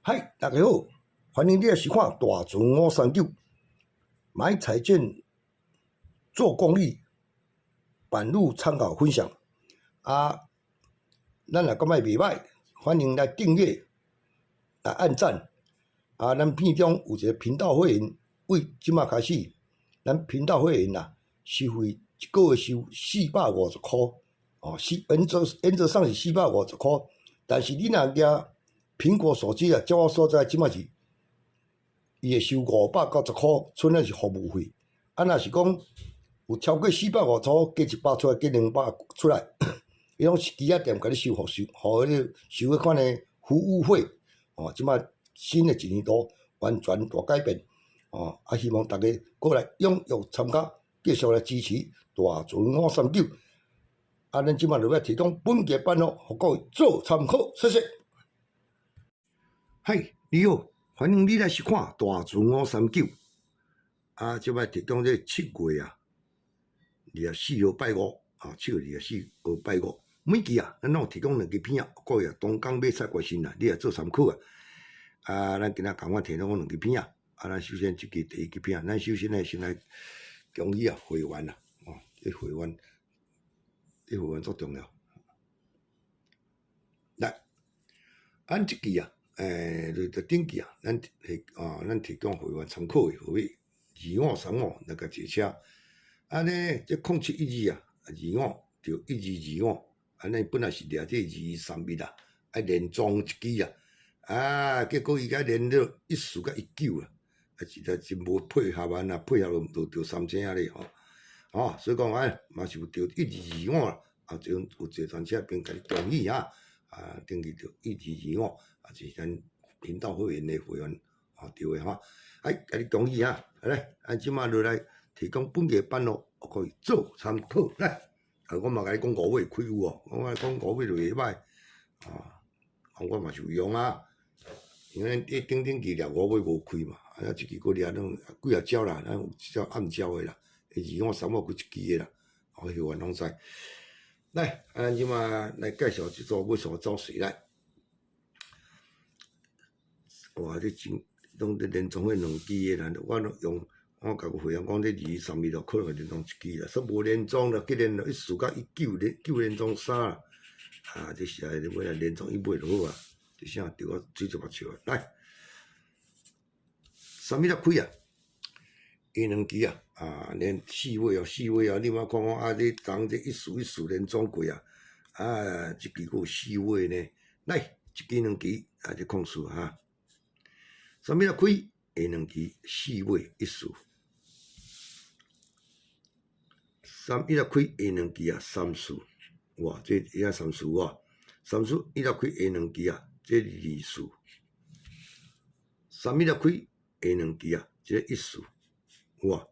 嗨，大家好，欢迎你来收看《大船539》，买彩券做公益，版路参考分享。咱也感觉袂歹，欢迎来订阅、来按赞。咱片中有一个频道会员，为即马开始，咱频道会员收费一个月收450块，原则上是450块，但是你若拿苹果手机照我所知，即马是伊会收590块，剩仔是服务费。若是讲有超过450块，加100出来，加200出来，伊拢是其他店甲你收互迄个收迄款的服务费。即马新的一年度完全大改变。希望大家过来踊跃参加，继续来支持大船539。咱即马就要提供本节版互各位做参考，谢谢。嗨，你好，欢迎你来收看《大船539》。即摆提供这7月24号拜五，7月24号拜五，每期咱拢有提供2支片各位东港买菜关心你来做参考咱今仔共我提供2支片咱首先第一支片，咱首先先来恭喜会员这会员足重要。来，咱这期就顶期咱提供会员参考的何谓2535那个坐车，这071225就1225，咱本来是掠这2231连装一支结果伊甲连了14甲19实在真无配合配合就着3000咧所以讲嘛是有着1225就有坐专车并甲你同意登记着1225是咱频道会员的会员对的甲你同意来，即马落来提供本节版可以做参考来。我嘛甲你讲5月开有我讲5月就袂歹我嘛是有用因为顶期掠5月无开嘛，即期佫掠拢几招啦，咱有招暗招的啦，25、35几一支的啦，会员拢知。来，咱即马来介绍一组要什走水来。哇，这真拢连装迄2支的啦，我甲个会员讲，这22、32可能连装1支啦，说无连装啦，结连14甲19连装3啦，这是要来连装伊买就好这啥对我水就目笑来，3月开伊2支连4月你莫看我你当这14连装过这支佫有4月呢，来1支2支这控数3月开2支4月14。3月开2支34，哇，这34341开2支这24。3月开2支这14，哇，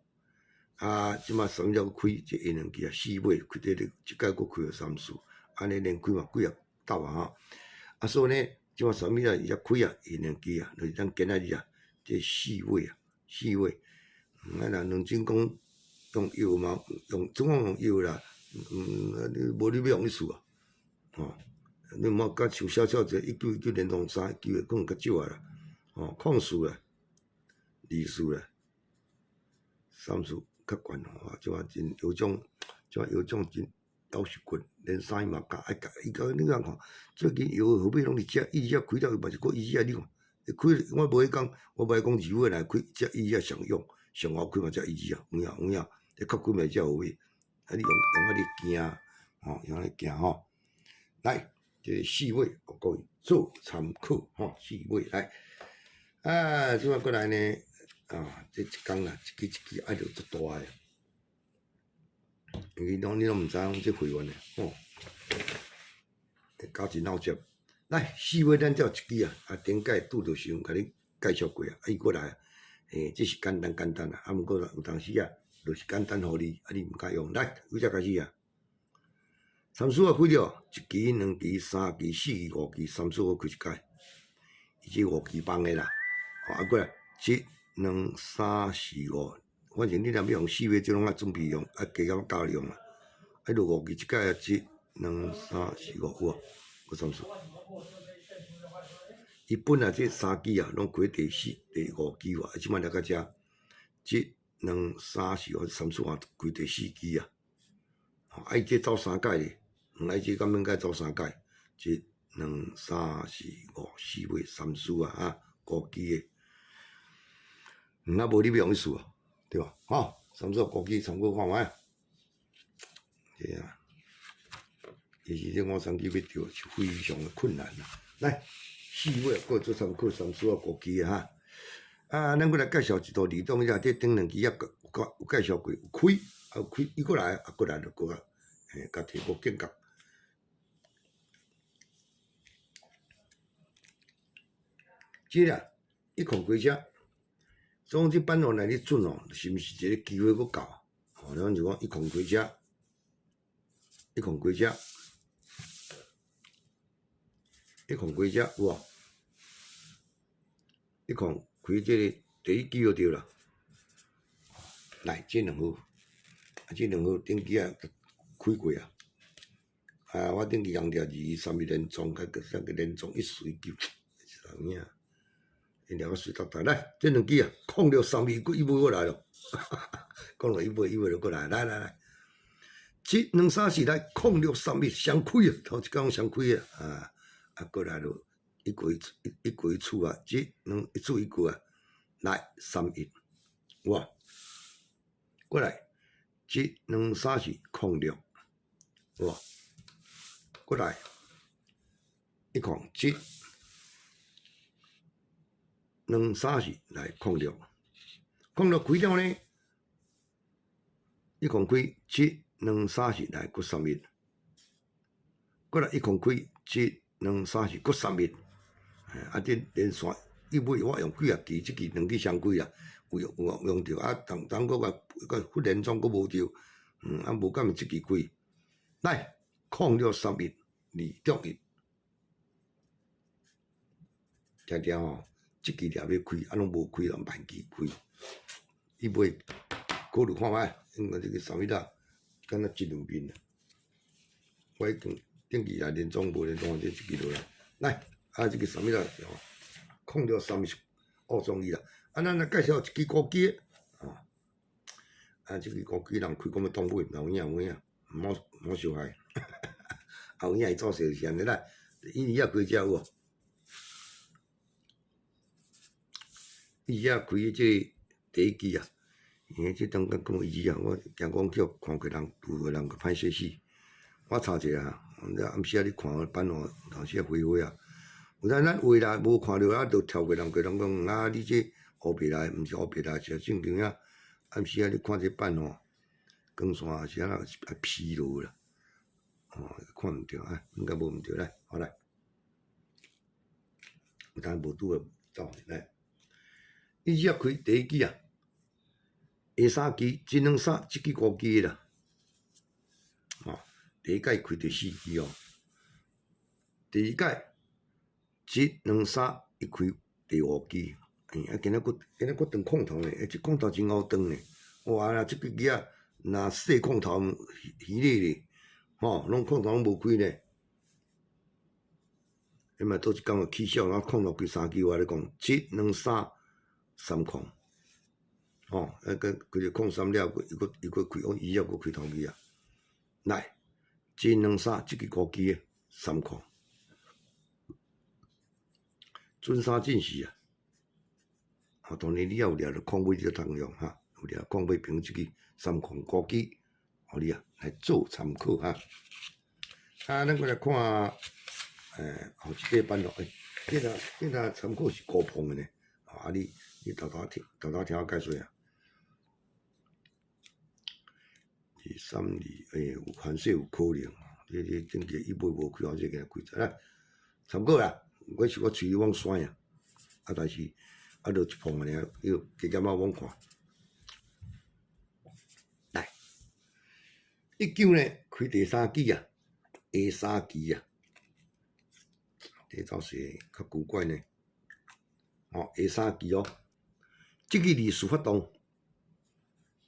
即马3月开这2支4月开这即届佫开了34，安尼连开嘛几斗所以呢，即马3月伊才开2支就是咱今仔日这4月若认真讲用药嘛，总共用药啦，无你要用意思你莫甲像小一个19连装3 19的可能较少啦，控数啦、理数啦、参数较悬即马真有种真倒是滚，连3嘛教爱教伊讲你看最近药后尾拢是食伊开到嘛是过伊你看，开我无讲2月来开食伊上用，上后开嘛食伊有影，这较几暝才有位，你用你行用你行来。这4月各位做参考4月来即摆过来呢这一天啦，一支爱着足大的，因为你拢毋知影这会员搞真闹接。来4月咱才有1支顶届拄着时甲你介绍过伊过来这是简单毋过有当时就是简单互你你毋敢用。来，有只开始34开了1支、2支、3支、4支、5支，34开一届，伊这5支帮的啦。过来1、2、3、4、5，反正你若要用4月，这拢准备用，加减加用就5支一届1、2、3、4、5有34。伊本来这3支啊，拢过第4、第5支哇，即摆来到遮，即2、3、4、5、3、4啊，过第4支啊。啊，伊这走3届咧，爱这敢应该走3届，即2、3、4、5、4尾3输啊，5支诶。啊，无你要用意思啊，对吧？吼，3输5支参考看卖。对啊，其实这我3支要钓是非常的困难啦。来，4尾过做参考3输5支啊。啊，咱过来介绍一道移动一下，这顶2支也有介绍过，有开，有开，伊过来，过来就过啊，甲题目间隔。即啦，伊看过遮，总之办法来你准哦，是毋是一个机会佫够？哦，咱就讲伊看过遮，伊看过遮，伊看过遮有无？伊看开即个第1支就对啦。来，这2号，这2号顶机啊开过啊。啊，我顶期强调2、3日连中，甲个连中1水球，是啥物啊？因了个水哒哒来，这2支啊，控了3米，伊买过来咯，讲落伊买就过来，来，这2、3、4来控了3米双开啊，头一工双开啊，过来咯，一过一厝啊，这一厝一过啊，来3、1，哇，过来，这2、3、4控了，哇。过来，一控这2、3、4来控6，控6开了呢，一控开这2、3、4来过3米，过来一控开这2、3、4过3米，啊这连线伊尾我用几啊支，即支2支双开啊，有用着啊，当个忽然中佫无着，啊无敢即支开，来控了3米。2中1，听听吼，即支条要开，啊拢无开，拢慢支开。伊袂考虑看卖，因为这个3米啦，敢若一2面啊。我已经顶期来连中无连中，这1支落来。来，啊，这个3米啦，控了3米2中1啦。啊，咱来介绍一支高机啊，这支高机人开讲要当买，有影，莫伤害。后影伊做事是安尼啦，伊也开遮有无？伊也开即第1支啊，即当甲讲伊啊，我惊讲叫看过人有个人个歹势死。我查者啊，暗时啊你看版哦，有时啊回啊，有当咱话啦无看着啊，就跳过人讲啊，你这乌白来，毋是乌白来，是正经啊。暗时啊你看这版哦，光线是啊疲劳啦。哦，看毋着啊，应该无毋着来，好来，有当无拄个走来。伊只开第1支啊，下3支，这2、3，这支5支啦。哦，第1届开第4支哦，第2届这2、3伊开第5支，啊，今仔佫长空头呢，这空头真好长呢。哇啦，这个机啊，若细空头鱼咧咧。吼，拢空头拢无开呢，伊嘛倒一工就起笑，然后空头开3支，我咧讲7、2、3、3空，吼，个开着空3了，伊佫开，伊也佫开头机啊，来7、2、3，即个5支3空，准3进4啊，啊，当然你也有掠着空尾就通用哈，有掠空尾平即个3空5支。互你啊来做参考哈。啊，咱过来看，后一块板咯，这个参考是高碰的呢。啊，你偷听我解说啊。2、3、2，有反射有可能，这顶个伊买无开，后这个开出来，参考啦。我是我随往选呀，啊，但是啊，就一碰尔，又加减啊往看。19呢，开第3支啊，下3支啊，这倒是较古怪呢。哦，下3支哦，这个字数发动，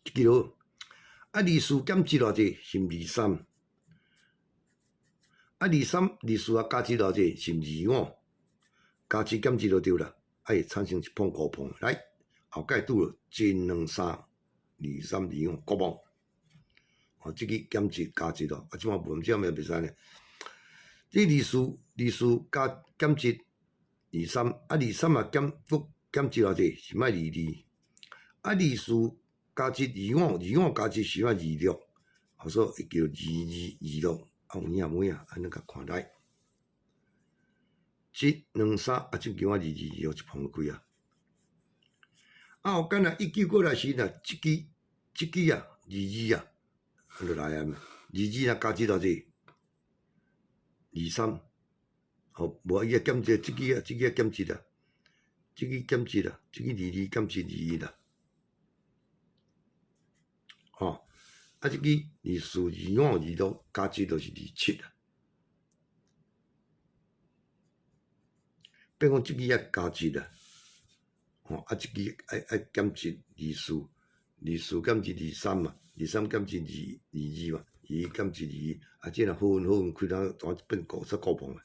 这个咯，啊，字数减1偌济，是毋23？啊，字数啊加1偌济，是毋25？加7减1就对了，会产生一碰5碰。来，后盖拄了1、2、3、2、3、2、5，国碰。哦，即个减1加1咯，即马无这样也袂使呢。这二四加减1。2、3啊，2、3啊减1偌济是卖2。啊，2、4加1 2、5，2、5加1是卖2、6，所以会叫2、2、2、6。啊，有影没啊？安尼甲看来，1、2、3啊，即叫我2、2、2，一碰就开啊。啊，后干啊，1、9过来时呢，这支啊，2、2啊，就来啊嘛。2、2啊加1偌济？2、3。哦，无伊啊减1，即个啊减1啊，即个减1啊，即个2、2减1 2啦。哦，啊，即个2、4、2、5、2、6加1就是2、7啦。变讲即个也加1啦。哦，啊，即个爱减1 2、4、2、4减1 2、3嘛，2、3减1 2、2、2嘛，2减1 2，啊，即若好运开到全变59碰啊。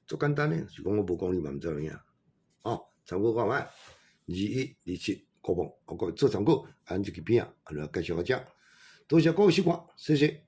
足简单诶，是讲我无讲你嘛毋知影。哦，参考看觅，2、1、2、7、5碰，我讲做参考，按这个片啊，来介绍到遮。多谢各位收看，谢谢。